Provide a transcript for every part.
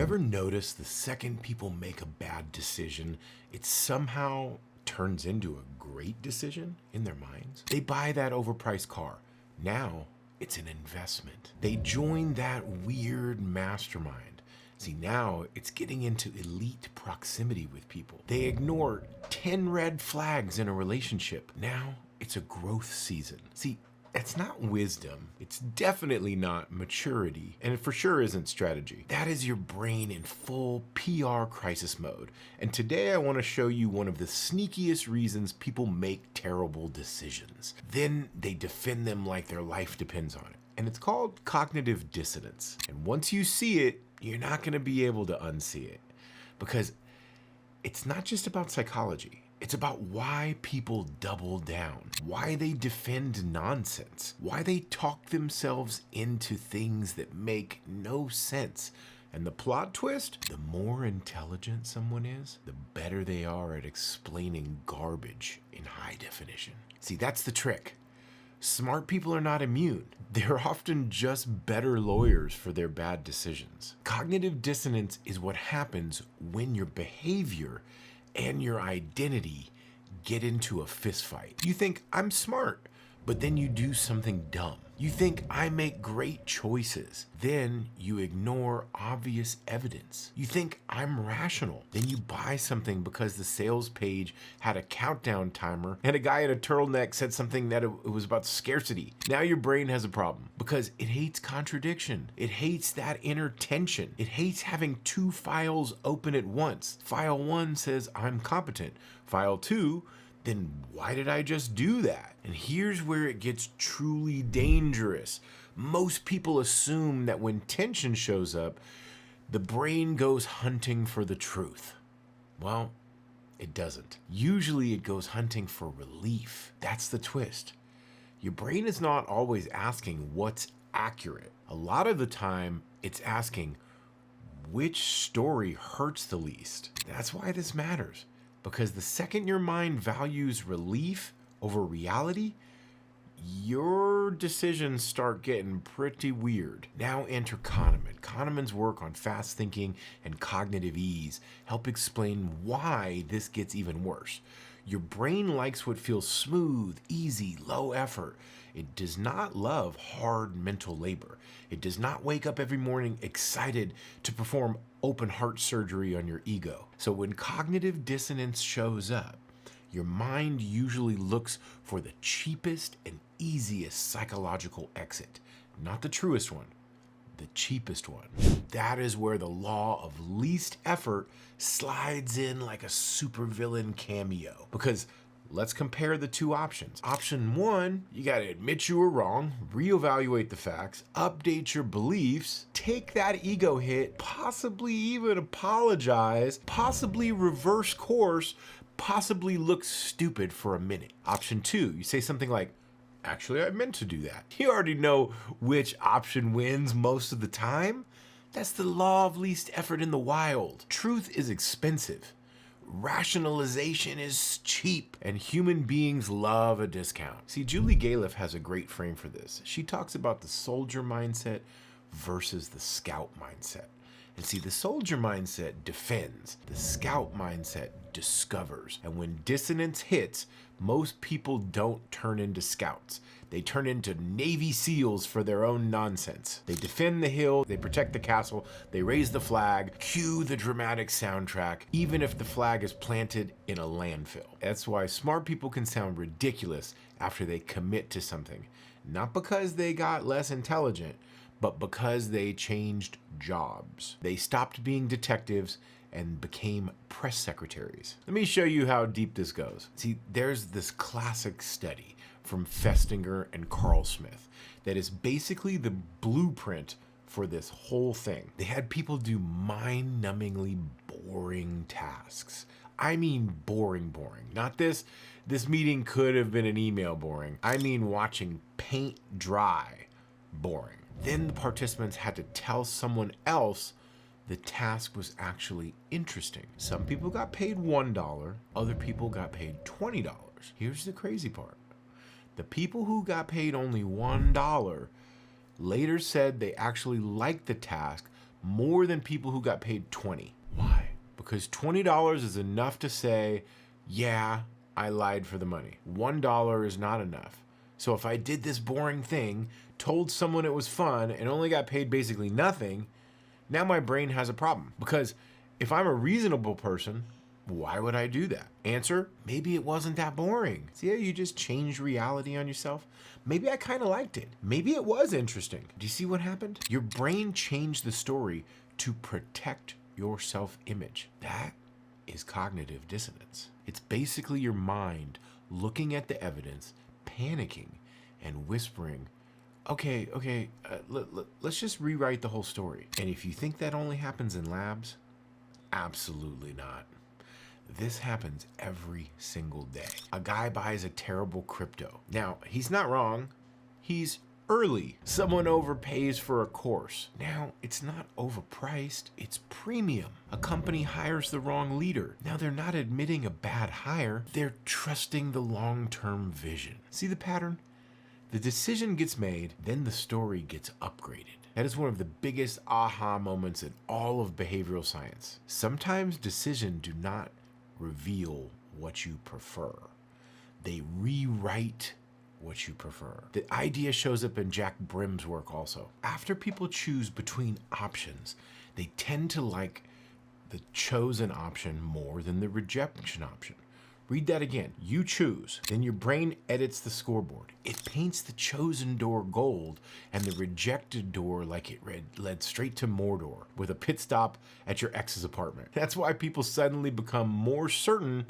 ever notice the second people make a bad decision, it somehow turns into a great decision in their minds? They buy that overpriced car. Now it's an investment. They join that weird mastermind. See, now it's getting into elite proximity with people. They ignore 10 red flags in a relationship. Now it's a growth season. See, that's not wisdom. It's definitely not maturity. And it for sure isn't strategy. That is your brain in full PR crisis mode. And today I want to show you one of the sneakiest reasons people make terrible decisions. Then they defend them like their life depends on it. And it's called cognitive dissonance. And once you see it, you're not going to be able to unsee it. Because it's not just about psychology. It's about why people double down, why they defend nonsense, why they talk themselves into things that make no sense. And the plot twist, the more intelligent someone is, the better they are at explaining garbage in high definition. See, that's the trick. Smart people are not immune. They're often just better lawyers for their bad decisions. Cognitive dissonance is what happens when your behavior and your identity get into a fist fight. You think, I'm smart, but then you do something dumb. You think, I make great choices, then you ignore obvious evidence. You think, I'm rational, then you buy something because the sales page had a countdown timer and a guy in a turtleneck said something that it was about scarcity. Now your brain has a problem because it hates contradiction. It hates that inner tension. It hates having two files open at once. File 1 says, I'm competent. File 2, then why did I just do that? And here's where it gets truly dangerous. Most people assume that when tension shows up, the brain goes hunting for the truth. Well, it doesn't. Usually it goes hunting for relief. That's the twist. Your brain is not always asking what's accurate. A lot of the time, it's asking which story hurts the least. That's why this matters. Because the second your mind values relief over reality, your decisions start getting pretty weird. Now enter Kahneman. Kahneman's work on fast thinking and cognitive ease help explain why this gets even worse. Your brain likes what feels smooth, easy, low effort. It does not love hard mental labor. It does not wake up every morning excited to perform open heart surgery on your ego. So when cognitive dissonance shows up, your mind usually looks for the cheapest and easiest psychological exit. Not the truest one, the cheapest one. That is where the law of least effort slides in like a supervillain cameo. Because let's compare the two options. Option 1, you gotta admit you were wrong, reevaluate the facts, update your beliefs, take that ego hit, possibly even apologize, possibly reverse course, possibly look stupid for a minute. Option 2, you say something like, actually, I meant to do that. You already know which option wins most of the time. That's the law of least effort in the wild. Truth is expensive. Rationalization is cheap, and human beings love a discount. See, Julie Galef has a great frame for this. She talks about the soldier mindset versus the scout mindset. And see, the soldier mindset defends, the scout mindset discovers. And when dissonance hits, most people don't turn into scouts. They turn into Navy SEALs for their own nonsense. They defend the hill, they protect the castle, they raise the flag, cue the dramatic soundtrack, even if the flag is planted in a landfill. That's why smart people can sound ridiculous after they commit to something. Not because they got less intelligent, but because they changed jobs. They stopped being detectives and became press secretaries. Let me show you how deep this goes. See, there's this classic study from Festinger and Carl Smith that is basically the blueprint for this whole thing. They had people do mind-numbingly boring tasks. I mean boring. Not this meeting could have been an email boring. I mean watching paint dry boring. Then the participants had to tell someone else the task was actually interesting. Some people got paid $1, other people got paid $20. Here's the crazy part. The people who got paid only $1 later said they actually liked the task more than people who got paid 20. Why? Because $20 is enough to say, yeah, I lied for the money. $1 is not enough. So if I did this boring thing, told someone it was fun, and only got paid basically nothing, now my brain has a problem. Because if I'm a reasonable person, why would I do that? Answer, maybe it wasn't that boring. See how you just changed reality on yourself? Maybe I kind of liked it. Maybe it was interesting. Do you see what happened? Your brain changed the story to protect your self-image. That is cognitive dissonance. It's basically your mind looking at the evidence, panicking, and whispering, okay, let's just rewrite the whole story. And if you think that only happens in labs, absolutely not. This happens every single day. A guy buys a terrible crypto. Now, he's not wrong. He's early. Someone overpays for a course. Now, it's not overpriced, it's premium. A company hires the wrong leader. Now, they're not admitting a bad hire, they're trusting the long-term vision. See the pattern? The decision gets made, then the story gets upgraded. That is one of the biggest aha moments in all of behavioral science. Sometimes decisions do not reveal what you prefer. They rewrite what you prefer. The idea shows up in Jack Brim's work also. After people choose between options, they tend to like the chosen option more than the rejection option. Read that again. You choose, then your brain edits the scoreboard. It paints the chosen door gold and the rejected door like it led straight to Mordor with a pit stop at your ex's apartment. That's why people suddenly become more certain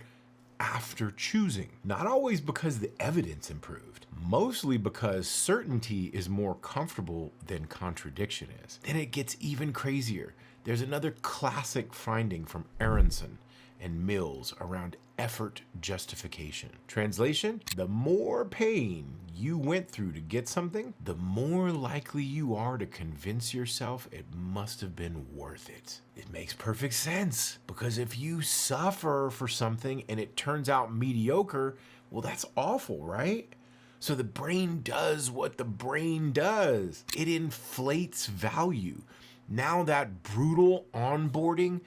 after choosing. Not always because the evidence improved, mostly because certainty is more comfortable than contradiction is. Then it gets even crazier. There's another classic finding from Aronson and Mills around effort justification. Translation, the more pain you went through to get something, the more likely you are to convince yourself it must have been worth it. It makes perfect sense, because if you suffer for something and it turns out mediocre, well, that's awful, right? So the brain does what the brain does. It inflates value. Now that brutal onboarding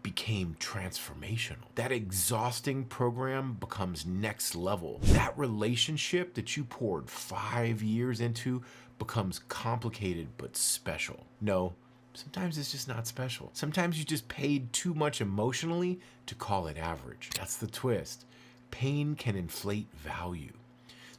became transformational. That exhausting program becomes next level. That relationship that you poured 5 years into becomes complicated but special. No, sometimes it's just not special. Sometimes you just paid too much emotionally to call it average. That's the twist. Pain can inflate value.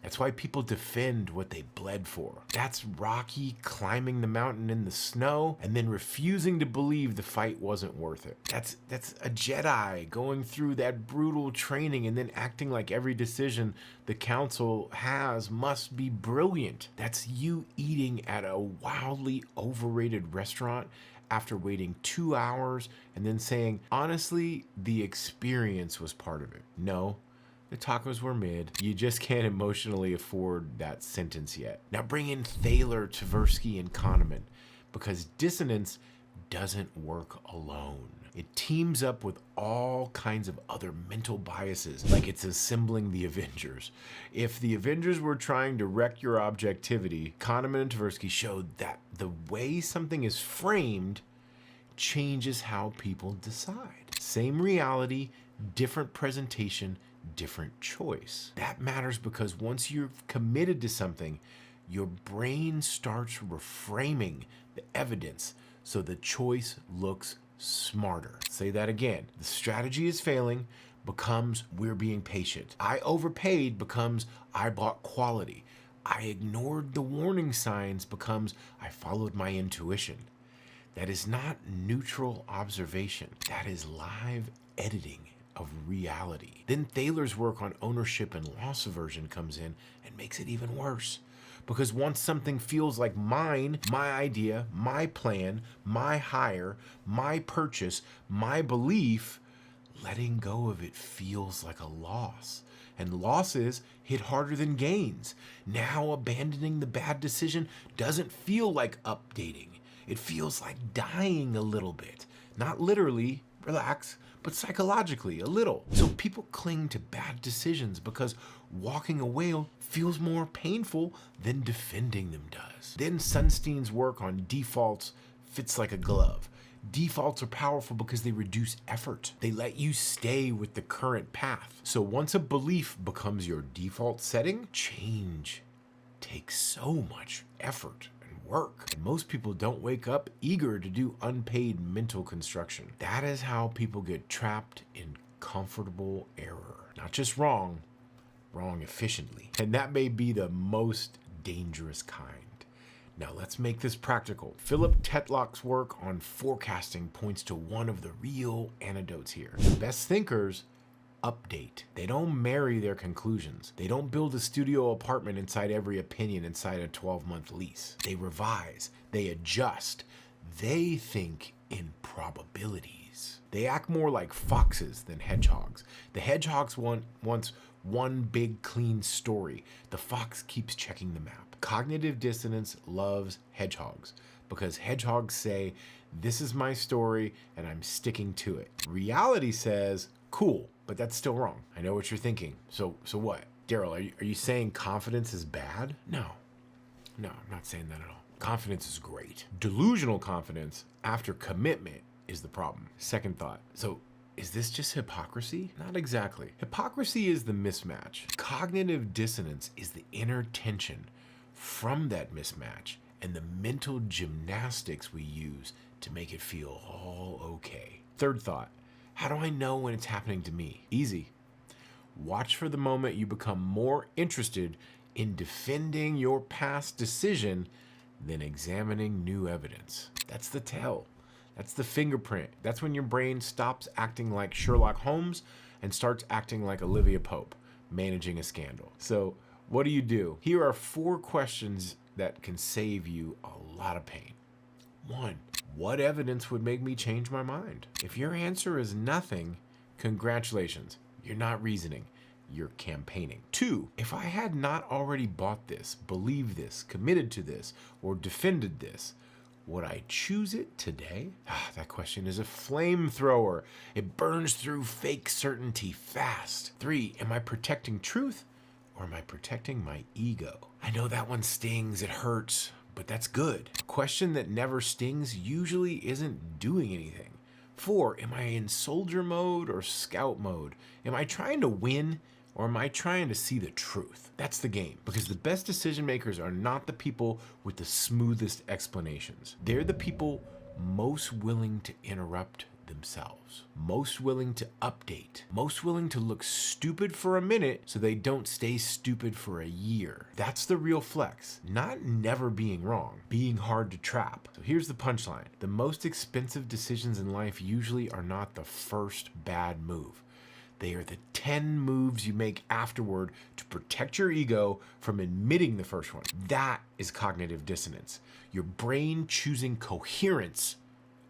That's why people defend what they bled for. That's Rocky climbing the mountain in the snow and then refusing to believe the fight wasn't worth it. That's a Jedi going through that brutal training and then acting like every decision the council has must be brilliant. That's you eating at a wildly overrated restaurant after waiting 2 hours and then saying, honestly, the experience was part of it. No. The tacos were mid. You just can't emotionally afford that sentence yet. Now bring in Thaler, Tversky, and Kahneman, because dissonance doesn't work alone. It teams up with all kinds of other mental biases, like it's assembling the Avengers. If the Avengers were trying to wreck your objectivity, Kahneman and Tversky showed that the way something is framed changes how people decide. Same reality, different presentation, different choice. That matters because once you've committed to something, your brain starts reframing the evidence so the choice looks smarter. Say that again. The strategy is failing becomes we're being patient. I overpaid becomes I bought quality. I ignored the warning signs becomes I followed my intuition. That is not neutral observation. That is live editing of reality. Then Thaler's work on ownership and loss aversion comes in and makes it even worse. Because once something feels like mine, my idea, my plan, my hire, my purchase, my belief, letting go of it feels like a loss. And losses hit harder than gains. Now abandoning the bad decision doesn't feel like updating. It feels like dying a little bit. Not literally, relax, but psychologically, a little. So people cling to bad decisions because walking away feels more painful than defending them does. Then Sunstein's work on defaults, fits like a glove. Defaults are powerful because they reduce effort. They let you stay with the current path. So once a belief becomes your default setting, change takes so much effort and work. And most people don't wake up eager to do unpaid mental construction. That is how people get trapped in comfortable error. Not just wrong efficiently. And that may be the most dangerous kind. Now let's make this practical. Philip Tetlock's work on forecasting points to one of the real antidotes here. The best thinkers update. They don't marry their conclusions. They don't build a studio apartment inside every opinion inside a 12-month lease. They revise. They adjust. They think in probabilities. They act more like foxes than hedgehogs. The hedgehogs wants one big clean story. The fox keeps checking the map. Cognitive dissonance loves hedgehogs because hedgehogs say, this is my story and I'm sticking to it. Reality says, cool, but that's still wrong. I know what you're thinking. So what? Daryl, are you saying confidence is bad? No, I'm not saying that at all. Confidence is great. Delusional confidence after commitment is the problem. Second thought. So is this just hypocrisy? Not exactly. Hypocrisy is the mismatch. Cognitive dissonance is the inner tension from that mismatch and the mental gymnastics we use to make it feel all okay. Third thought. How do I know when it's happening to me? Easy. Watch for the moment you become more interested in defending your past decision than examining new evidence. That's the tell. That's the fingerprint. That's when your brain stops acting like Sherlock Holmes and starts acting like Olivia Pope, managing a scandal. So what do? Here are 4 questions that can save you a lot of pain. 1. What evidence would make me change my mind? If your answer is nothing, congratulations. You're not reasoning. You're campaigning. 2. If I had not already bought this, believed this, committed to this, or defended this, would I choose it today? That question is a flamethrower. It burns through fake certainty fast. 3. Am I protecting truth or am I protecting my ego? I know that one stings, it hurts, but that's good. A question that never stings usually isn't doing anything. 4. Am I in soldier mode or scout mode? Am I trying to win or am I trying to see the truth? That's the game, because the best decision makers are not the people with the smoothest explanations. They're the people most willing to interrupt themselves, most willing to update, most willing to look stupid for a minute so they don't stay stupid for a year. That's the real flex, not never being wrong, being hard to trap. So here's the punchline. The most expensive decisions in life usually are not the first bad move. They are the 10 moves you make afterward to protect your ego from admitting the first one. That is cognitive dissonance. Your brain choosing coherence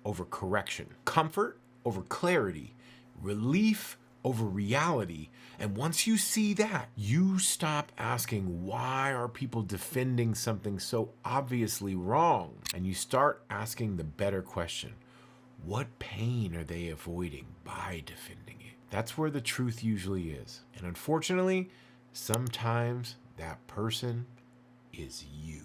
over correction, comfort over clarity, relief over reality. And once you see that, you stop asking, why are people defending something so obviously wrong? And you start asking the better question, what pain are they avoiding by defending it? That's where the truth usually is. And unfortunately, sometimes that person is you.